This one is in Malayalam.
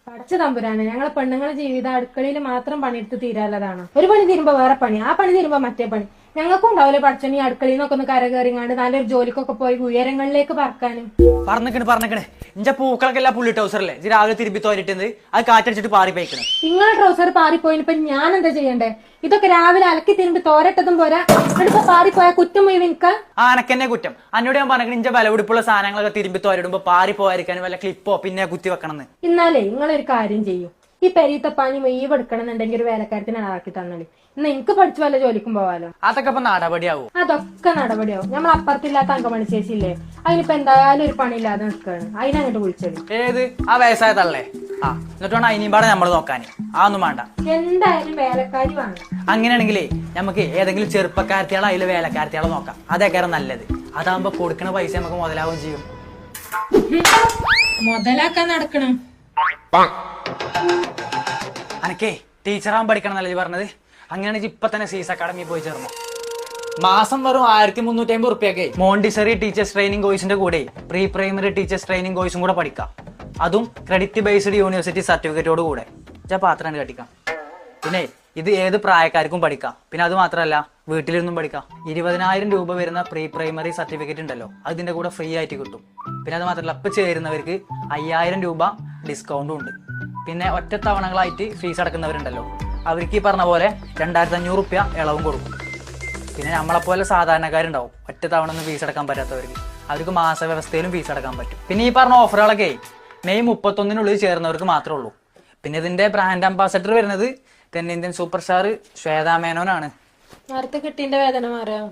പടച്ച തമ്പുരാണ് ഞങ്ങളെ പെണ്ണുങ്ങളെ ജീവിതം അടുക്കളയിൽ മാത്രം പണിയെടുത്ത് തീരാലതാണ്. ഒരു പണി തീരുമ്പോ വേറെ പണി, ആ പണി തീരുമ്പോ മറ്റേ പണി. ഞങ്ങൾക്കും ഉണ്ടാവില്ലേ പടച്ചോനി അടുക്കളയിൽ നിന്നൊക്കെ ഒന്ന് കരകയറിങ്ങാണ്ട് നല്ലൊരു ജോലിക്കൊക്കെ പോയി ഉയരങ്ങളിലേക്ക് പറക്കാനും. പറഞ്ഞിക്കണ് ഇന്റെ പൂക്കളൊക്കെ എല്ലാം പുള്ളി ടൗസറല്ലേ ഇത് രാവിലെ തിരുമ്പി തോരിട്ടത് അത് കാറ്റടിച്ചിട്ട് പാറി പോയിക്കണ്. നിങ്ങളെ ട്രൗസർ പാറിപ്പോയിനിപ്പൊ ഞാൻ എന്താ ചെയ്യണ്ടേ? ഇതൊക്കെ രാവിലെ അലക്കി തിരുമ്പി തോരട്ടതും പോരാ, എന്നിട്ടിപ്പോ പാറിപ്പോയ കുറ്റം മുഴുവൻ നിൽക്കാ. ആനക്കെന്നെ കുറ്റം. അന്നോട് ഞാൻ പറഞ്ഞ ഇഞ്ച വിലപിടിപ്പുള്ള സാധനങ്ങളൊക്കെ തിരുമ്പി തോരിടുമ്പോ പാറി പോയിരിക്കാനും വല്ല ക്ലിപ്പോ പിന്നെ കുത്തി വെക്കണമെന്ന്. എന്നാലേ നിങ്ങളൊരു കാര്യം ചെയ്യും, ഈ പെരീത്തെ പനി മൊയ്യ് എടുക്കണം എന്നുണ്ടെങ്കിൽ ഒരു വേലക്കാരത്തിന് ആക്കി തന്നാളി. എന്നാ എനിക്ക് പഠിച്ചു വല്ല ജോലിക്കും പോവാലോ. അതൊക്കെ ഇപ്പൊ നടപടിയാവും. അതൊക്കെ നടപടിയാവും. നമ്മൾ അപ്പുറത്തില്ലാത്ത അങ്കമണി ചേച്ചിയില്ലേ, അതിനിപ്പോ എന്തായാലും ഒരു പണിയില്ലാതെ നിൽക്കാണ്, അതിനങ്ങോട്ട് വിളിച്ചത്. ഏത് ആ വയസ്സായ തള്ളേ? ആ എന്നിട്ട് വേണം അതിനെയും പാടെ നമ്മള് നോക്കാന്. അതൊന്നും വേണ്ട, എന്തായാലും വേലക്കാരി വേണം. അങ്ങനെയാണെങ്കിലേ നമുക്ക് ഏതെങ്കിലും ചെറുപ്പക്കാരത്തിയാളോ അതിൽ വേലക്കാരത്തിയാളോ നോക്കാം. അതൊക്കെ നല്ലത്. അതാകുമ്പോ കൊടുക്കണ പൈസ നമുക്ക് മുതലാവുകയും ചെയ്യും. മുതലാക്കാൻ നടക്കണം. അനക്കേ ടീച്ചറാകാൻ പഠിക്കണം എന്നല്ലേ പറഞ്ഞത്? അങ്ങനെയാണെങ്കിൽ ഇപ്പൊ തന്നെ സീസ് അക്കാഡമി പോയി ചേർന്നു. മാസം വെറും 1350 റുപ്യൊക്കെ മോണ്ടിസറി ടീച്ചേഴ്സ് ട്രെയിനിങ് കോഴ്സിന്റെ കൂടെ പ്രീ പ്രൈമറി ടീച്ചേഴ്സ് ട്രെയിനിങ് കോഴ്സും കൂടെ പഠിക്കാം. അതും ക്രെഡിറ്റ് ബേസ്ഡ് യൂണിവേഴ്സിറ്റി സർട്ടിഫിക്കറ്റോട് കൂടെ. പാത്രം കട്ടിക്കാം. പിന്നെ ഇത് ഏത് പ്രായക്കാർക്കും പഠിക്കാം. പിന്നെ അത് മാത്രമല്ല വീട്ടിലിരുന്നും പഠിക്കാം. 20,000 രൂപ വരുന്ന പ്രീ പ്രൈമറി സർട്ടിഫിക്കറ്റ് ഉണ്ടല്ലോ, അതിന്റെ കൂടെ ഫ്രീ ആയിട്ട് കിട്ടും. പിന്നെ അത് മാത്രമല്ല ഇപ്പൊ ചേരുന്നവർക്ക് 5000 രൂപ ഡിസ്കൗണ്ടും ഉണ്ട്. പിന്നെ ഒറ്റത്തവണകളായിട്ട് ഫീസ് അടക്കുന്നവരുണ്ടല്ലോ, അവർക്ക് ഈ പറഞ്ഞ പോലെ 2500 റുപ്യ ഇളവും കൊടുക്കും. പിന്നെ നമ്മളെപ്പോലെ സാധാരണക്കാരുണ്ടാവും ഒറ്റ തവണ ഒന്നും ഫീസ് അടക്കാൻ പറ്റാത്തവർക്ക്, അവർക്ക് മാസവ്യവസ്ഥയിലും ഫീസ് അടക്കാൻ പറ്റും. പിന്നെ ഈ പറഞ്ഞ ഓഫറുകളൊക്കെ മെയ് 31 ചേർന്നവർക്ക് മാത്രമേ ഉള്ളൂ. പിന്നെ ഇതിന്റെ ബ്രാൻഡ് അംബാസഡർ വരുന്നത് തെന്നിന്ത്യൻ സൂപ്പർ സ്റ്റാർ ശ്വേതാ മേനോനാണ്. നേരത്തെ കിട്ടിന്റെ വേദന മാറാം.